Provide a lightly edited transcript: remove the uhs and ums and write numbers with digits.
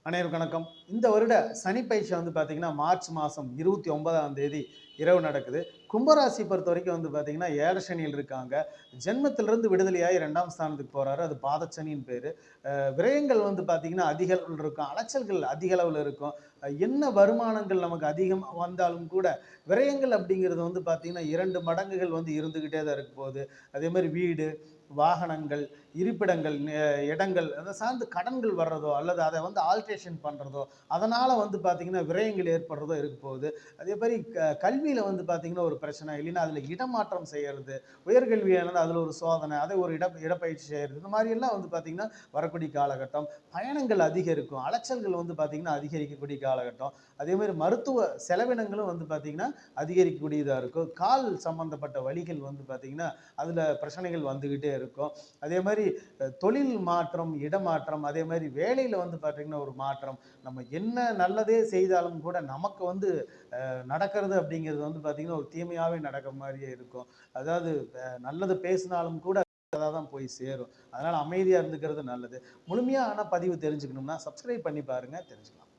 அனைவருக்கும் வணக்கம். இந்த வருட சனி பயிற்சி பார்த்தீங்கன்னா, மார்ச் மாதம் 29ஆம் தேதி இரவு நடக்குது. கும்பராசி பொறுத்தவரைக்கும் பார்த்தீங்கன்னா, ஏழரை சனியில் இருக்காங்க. ஜென்மத்திலிருந்து விடுதலையாகி 2ஆம் ஸ்தானத்துக்கு போறாரு. அது பாதச்சனின்னு பேரு. விரயங்கள் பார்த்தீங்கன்னா, அதிக அளவுல இருக்கும். அலைச்சல்கள் அதிக அளவுல இருக்கும். என்ன வருமானங்கள் நமக்கு அதிகம் வந்தாலும் கூட, விரயங்கள் அப்படிங்கிறது பார்த்தீங்கன்னா, 2 மடங்குகள் இருந்துகிட்டே தான் இருக்க போகுது. அதேமாரி வீடு, வாகனங்கள், இருப்பிடங்கள், இடங்கள் அதை சார்ந்து கடன்கள் வர்றதோ, அல்லது அதை ஆல்ட்ரேஷன் பண்றதோ, அதனால பார்த்தீங்கன்னா, விரயங்கள் ஏற்படுறதோ இருக்க போகுது. அதே மாரி கல்வியில பார்த்தீங்கன்னா, ஒரு பிரச்சனை இல்லைன்னா, அதுல இடமாற்றம் செய்யறது, உயர்கல்வியானது அதுல ஒரு சோதனை, அதை ஒரு இடப்பயிற்சி செய்யறது, இந்த மாரி எல்லாம் பார்த்தீங்கன்னா, வரக்கூடிய காலகட்டம். பயணங்கள் அதிகரிக்கும். அலைச்சல்கள் பார்த்தீங்கன்னா, அதிகரிக்கக்கூடிய காலகட்டம். அதே மாரி மருத்துவ செலவினங்களும் பார்த்தீங்கன்னா, அதிகரிக்கக்கூடியதா இருக்கும். கால் சம்பந்தப்பட்ட வலிகள் பார்த்தீங்கன்னா, அதுல பிரச்சனைகள் வந்துகிட்டே இருக்கும். அதே மாரி தொழில் மாற்றம், இடமாற்றம், அதே மாரி வேலையில பார்த்தீங்கன்னா, ஒரு மாற்றம். நம்ம என்ன நல்லதே செய்தாலும் கூட நமக்கு நடக்கிறது அப்படிங்கிறது பார்த்தீங்கன்னா, ஒரு தீமையாவே நடக்கிற மாரியே இருக்கும். அதாவது நல்லது பேசினாலும் கூட தான் போய் சேரும். அதனால அமைதியா இருந்துக்கிறது நல்லது. முழுமையான பதிவு தெரிஞ்சுக்கணும்னா, சப்ஸ்கிரைப் பண்ணி பாருங்க, தெரிஞ்சுக்கலாம்.